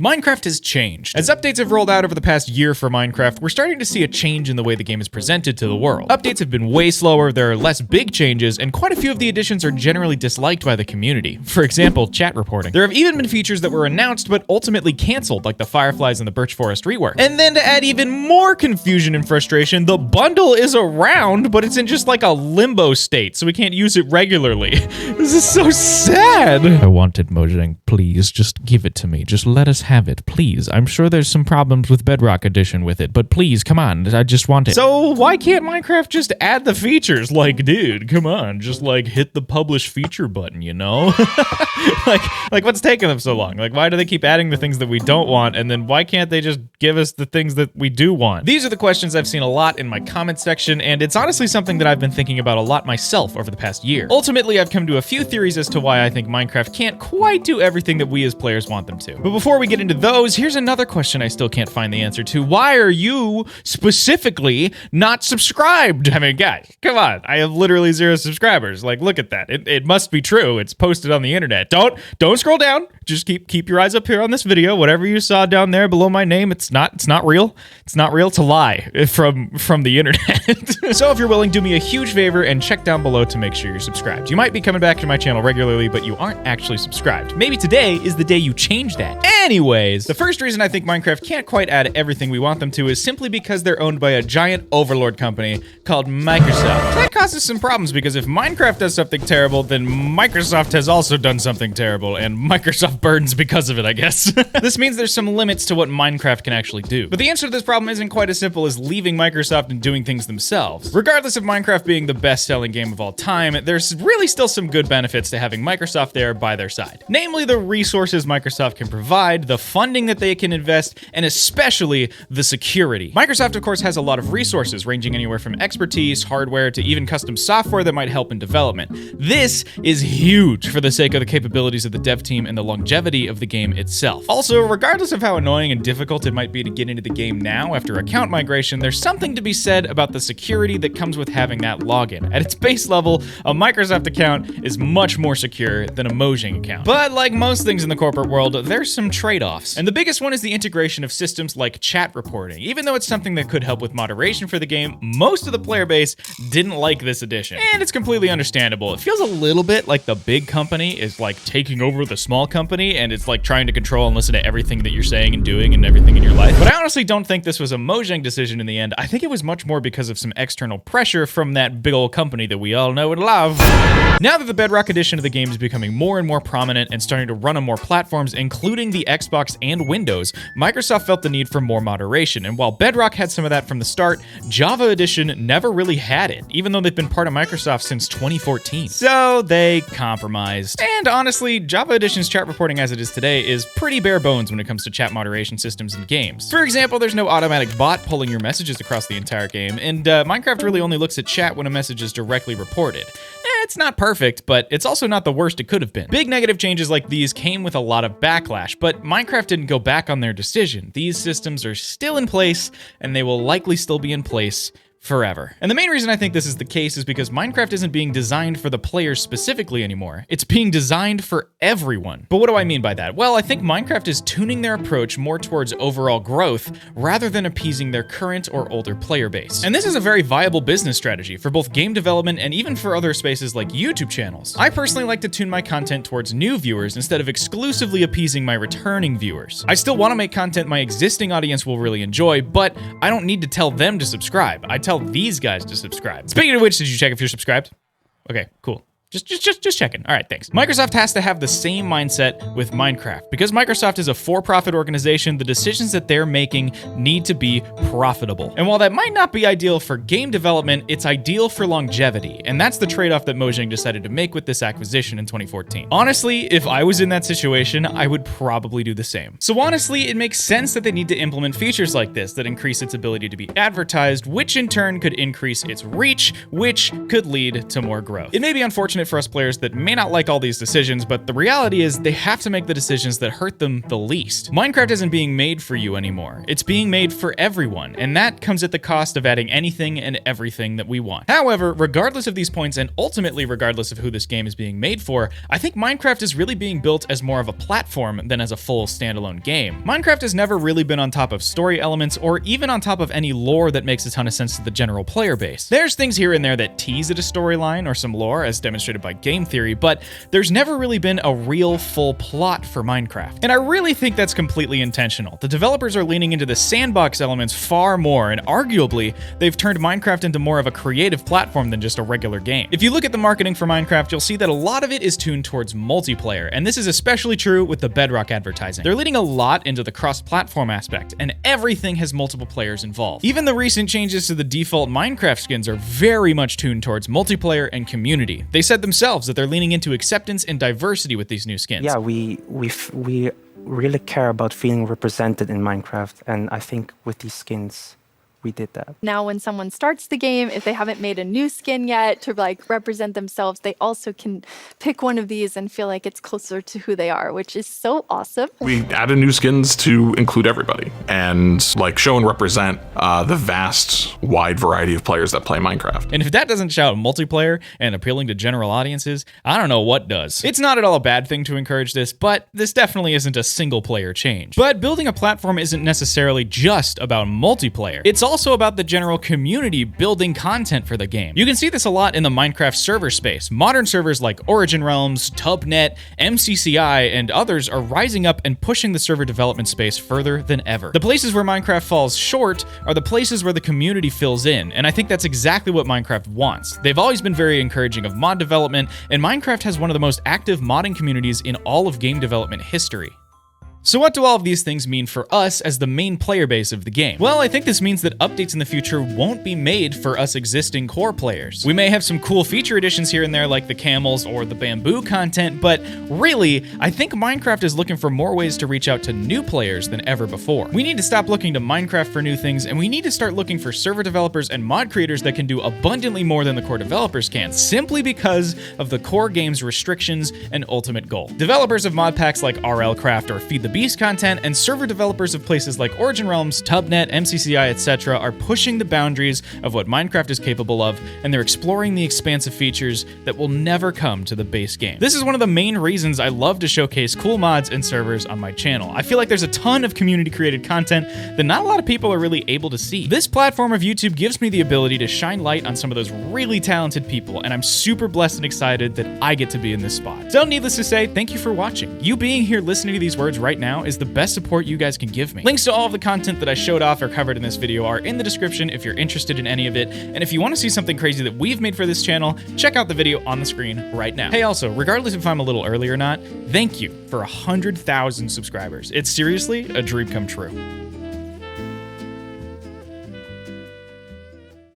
Minecraft has changed. As updates have rolled out over the past year for Minecraft, we're starting to see a change in the way the game is presented to the world. Updates have been way slower, there are less big changes, and quite a few of the additions are generally disliked by the community. For example, chat reporting. There have even been features that were announced but ultimately canceled, like the fireflies and the birch forest rework. And then to add even more confusion and frustration, the bundle is around, but it's in just like a limbo state, so we can't use it regularly. This is so sad. I want it, Mojang. Please, just give it to me. Just let us have it, please. I'm sure there's some problems with Bedrock Edition with it, but please, come on, I just want it. So why can't Minecraft just add the features? Like, dude, come on, just like hit the publish feature button, you know? like what's taking them so long? Like, why do they keep adding the things that we don't want, and then why can't they just give us the things that we do want? These are the questions I've seen a lot in my comment section, and it's honestly something that I've been thinking about a lot myself over the past year. Ultimately, I've come to a few theories as to why I think Minecraft can't quite do everything that we as players want them to. But before we get into those, here's another question I still can't find the answer to. Why are you specifically not subscribed? I mean, guys, come on. I have literally 0 subscribers. Like, look at that. It must be true. It's posted on the internet. Don't scroll down. Just keep your eyes up here on this video. Whatever you saw down there below my name, it's not real. It's not real to lie from the internet. So if you're willing, do me a huge favor and check down below to make sure you're subscribed. You might be coming back to my channel regularly, but you aren't actually subscribed. Maybe today is the day you change that. Anyways, the first reason I think Minecraft can't quite add everything we want them to is simply because they're owned by a giant overlord company called Microsoft. That causes some problems because if Minecraft does something terrible, then Microsoft has also done something terrible, and Microsoft burns because of it, I guess. This means there's some limits to what Minecraft can actually do. But the answer to this problem isn't quite as simple as leaving Microsoft and doing things themselves. Regardless of Minecraft being the best-selling game of all time, there's really still some good benefits to having Microsoft there by their side. Namely, the resources Microsoft can provide, the funding that they can invest, and especially the security. Microsoft, of course, has a lot of resources ranging anywhere from expertise, hardware, to even custom software that might help in development. This is huge for the sake of the capabilities of the dev team and the longevity of the game itself. Also, regardless of how annoying and difficult it might be to get into the game now after account migration, there's something to be said about the security that comes with having that login. At its base level, a Microsoft account is much more secure than a Mojang account. But like most things in the corporate world, there's some trade-offs. And the biggest one is the integration of systems like chat reporting. Even though it's something that could help with moderation for the game, most of the player base didn't like this addition. And it's completely understandable. It feels a little bit like the big company is like taking over the small company, and it's like trying to control and listen to everything that you're saying and doing and everything in your life. But I honestly don't think this was a Mojang decision in the end. I think it was much more because of some external pressure from that big old company that we all know and love. Now that the Bedrock edition of the game is becoming more and more prominent and starting to run on more platforms, including the Xbox and Windows, Microsoft felt the need for more moderation. And while Bedrock had some of that from the start, Java Edition never really had it, even though they've been part of Microsoft since 2014. So they compromised. And honestly, Java Edition's chat reporting as it is today is pretty bare bones when it comes to chat moderation systems in games. For example, there's no automatic bot pulling your messages across the entire game, and Minecraft really only looks at chat when a message is directly reported. It's not perfect, but it's also not the worst it could have been. Big negative changes like these came with a lot of backlash, but Minecraft didn't go back on their decision. These systems are still in place, and they will likely still be in place forever. And the main reason I think this is the case is because Minecraft isn't being designed for the players specifically anymore. It's being designed for everyone. But what do I mean by that? Well, I think Minecraft is tuning their approach more towards overall growth rather than appeasing their current or older player base. And this is a very viable business strategy for both game development and even for other spaces like YouTube channels. I personally like to tune my content towards new viewers instead of exclusively appeasing my returning viewers. I still want to make content my existing audience will really enjoy, but I don't need to tell them to subscribe. I tell these guys to subscribe. Speaking of which, did you check if you're subscribed? Okay, cool. Just checking. All right, thanks. Microsoft has to have the same mindset with Minecraft. Because Microsoft is a for-profit organization, the decisions that they're making need to be profitable. And while that might not be ideal for game development, it's ideal for longevity. And that's the trade-off that Mojang decided to make with this acquisition in 2014. Honestly, if I was in that situation, I would probably do the same. So honestly, it makes sense that they need to implement features like this that increase its ability to be advertised, which in turn could increase its reach, which could lead to more growth. It may be unfortunate unfortunate for us players that may not like all these decisions, but the reality is they have to make the decisions that hurt them the least. Minecraft isn't being made for you anymore. It's being made for everyone, and that comes at the cost of adding anything and everything that we want. However, regardless of these points, and ultimately regardless of who this game is being made for, I think Minecraft is really being built as more of a platform than as a full standalone game. Minecraft has never really been on top of story elements or even on top of any lore that makes a ton of sense to the general player base. There's things here and there that tease at a storyline or some lore, as demonstrated by game theory, but there's never really been a real full plot for Minecraft. And I really think that's completely intentional. The developers are leaning into the sandbox elements far more, and arguably, they've turned Minecraft into more of a creative platform than just a regular game. If you look at the marketing for Minecraft, you'll see that a lot of it is tuned towards multiplayer, and this is especially true with the Bedrock advertising. They're leaning a lot into the cross-platform aspect, and everything has multiple players involved. Even the recent changes to the default Minecraft skins are very much tuned towards multiplayer and community. They said themselves that they're leaning into acceptance and diversity with these new skins. Yeah, we really care about feeling represented in Minecraft, and I think with these skins, we did that. Now when someone starts the game, if they haven't made a new skin yet to like represent themselves, they also can pick one of these and feel like it's closer to who they are, which is so awesome. We added new skins to include everybody and like show and represent the vast, wide variety of players that play Minecraft. And if that doesn't shout multiplayer and appealing to general audiences, I don't know what does. It's not at all a bad thing to encourage this, but this definitely isn't a single player change. But building a platform isn't necessarily just about multiplayer. It's also about the general community building content for the game. You can see this a lot in the Minecraft server space. Modern servers like Origin Realms, TubNet, MCCI, and others are rising up and pushing the server development space further than ever. The places where Minecraft falls short are the places where the community fills in, and I think that's exactly what Minecraft wants. They've always been very encouraging of mod development, and Minecraft has one of the most active modding communities in all of game development history. So what do all of these things mean for us as the main player base of the game? Well, I think this means that updates in the future won't be made for us existing core players. We may have some cool feature additions here and there like the camels or the bamboo content, but really, I think Minecraft is looking for more ways to reach out to new players than ever before. We need to stop looking to Minecraft for new things, and we need to start looking for server developers and mod creators that can do abundantly more than the core developers can, simply because of the core game's restrictions and ultimate goal. Developers of Modpacks like RLCraft or Feed the Beast content, and server developers of places like Origin Realms, TubNet, MCCI, etc. are pushing the boundaries of what Minecraft is capable of, and they're exploring the expansive features that will never come to the base game. This is one of the main reasons I love to showcase cool mods and servers on my channel. I feel like there's a ton of community-created content that not a lot of people are really able to see. This platform of YouTube gives me the ability to shine light on some of those really talented people, and I'm super blessed and excited that I get to be in this spot. So needless to say, thank you for watching. You being here listening to these words right now is the best support you guys can give me. Links to all of the content that I showed off or covered in this video are in the description if you're interested in any of it, and if you want to see something crazy that we've made for this channel, check out the video on the screen right now. Hey, also, regardless if I'm a little early or not, thank you for 100,000 subscribers. It's seriously a dream come true.